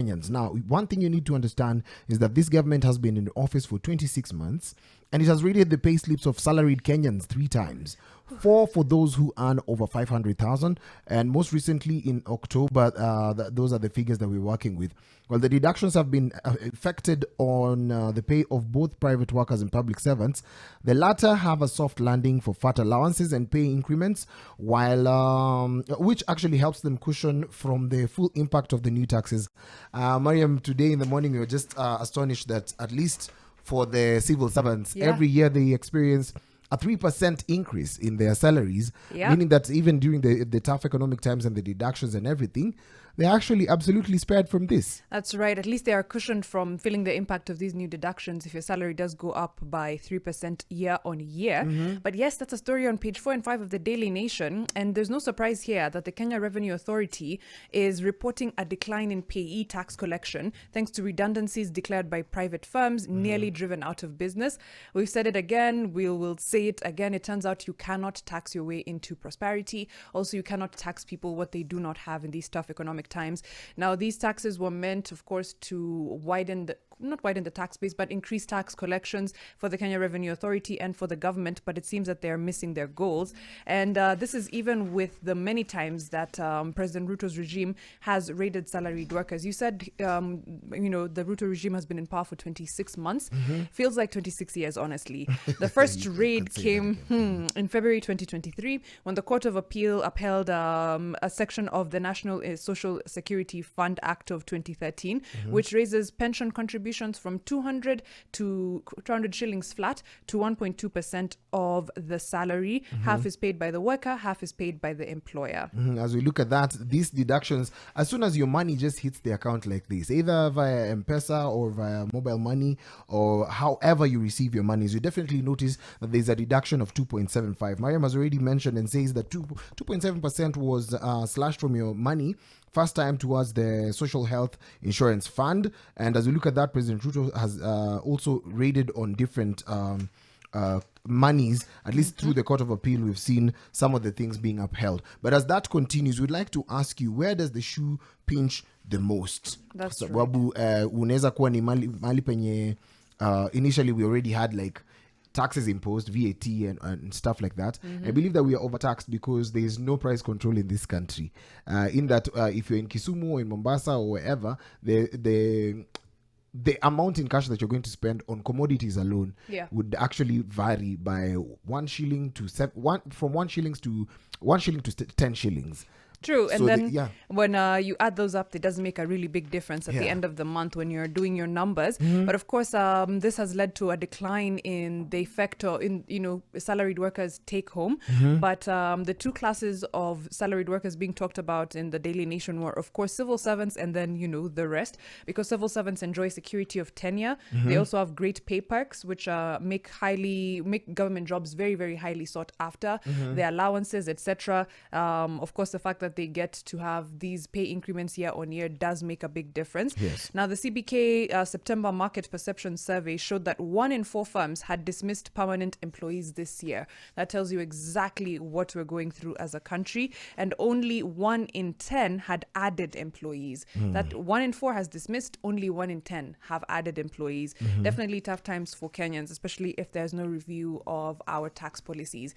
Kenyans. Now, one thing you need to understand is that this government has been in office for 26 months and it has rated the pay slips of salaried Kenyans 3 times. 4 for those who earn over 500,000, and most recently in October, those are the figures that we're working with. Well, the deductions have been affected on the pay of both private workers and public servants. The latter have a soft landing for fat allowances and pay increments, while which actually helps them cushion from the full impact of the new taxes. Mariam, today in the morning we were just astonished that at least for the civil servants, every year they experience a 3% increase in their salaries, meaning that even during the tough economic times and the deductions and everything, they're actually absolutely spared from this. That's right. At least they are cushioned from feeling the impact of these new deductions if your salary does go up by 3% year on year. But yes, that's a story on page 4 and 5 of the Daily Nation. And there's no surprise here that the Kenya Revenue Authority is reporting a decline in payee tax collection thanks to redundancies declared by private firms nearly driven out of business. We've said it again. We'll say it again. It turns out you cannot tax your way into prosperity. Also, you cannot tax people what they do not have in these tough economic times. Now, these taxes were meant, of course, to not widen the tax base, but increase tax collections for the Kenya Revenue Authority and for the government. But it seems that they're missing their goals. And this is even with the many times that President Ruto's regime has raided salaried workers. You said, the Ruto regime has been in power for 26 months. Feels like 26 years, honestly. The first raid came in February 2023 when the Court of Appeal upheld a section of the National Social Security Fund Act of 2013, which raises pension contributions from 200 shillings flat to 1.2% of the salary. Half is paid by the worker, half is paid by the employer. As we look at that, these deductions, as soon as your money just hits the account like this, either via M-Pesa or via mobile money or however you receive your monies, you definitely notice that there's a deduction of 2.75. Mariam has already mentioned and says that 2.7% was slashed from your money first time towards the social health insurance fund. And as we look at that, President Ruto has also raided on different monies, at least through the Court of Appeal. We've seen some of the things being upheld. But as that continues, we'd like to ask you, where does the shoe pinch the most? That's sababu unaweza kuwa ni mali penye initially we already had like taxes imposed, VAT and stuff like that. I believe that we are overtaxed because there is no price control in this country. In that if you're in Kisumu or in Mombasa or wherever, the amount in cash that you're going to spend on commodities alone would actually vary by 1 shilling to from 1 shillings to 1 shilling to 10 shillings. True. And so then when you add those up, it does make a really big difference at the end of the month when you're doing your numbers. But of course, this has led to a decline in the effect or in, salaried workers take home. But the two classes of salaried workers being talked about in the Daily Nation were, of course, civil servants and then, the rest, because civil servants enjoy security of tenure. They also have great pay perks, which make government jobs very, very highly sought after. Their allowances, etc. Of course, the fact that they get to have these pay increments year on year does make a big difference. Now, the CBK September Market Perception Survey showed that 1 in 4 firms had dismissed permanent employees this year. That tells you exactly what we're going through as a country. And only 1 in 10 had added employees. That 1 in 4 has dismissed, only 1 in 10 have added employees. Definitely tough times for Kenyans, especially if there's no review of our tax policies.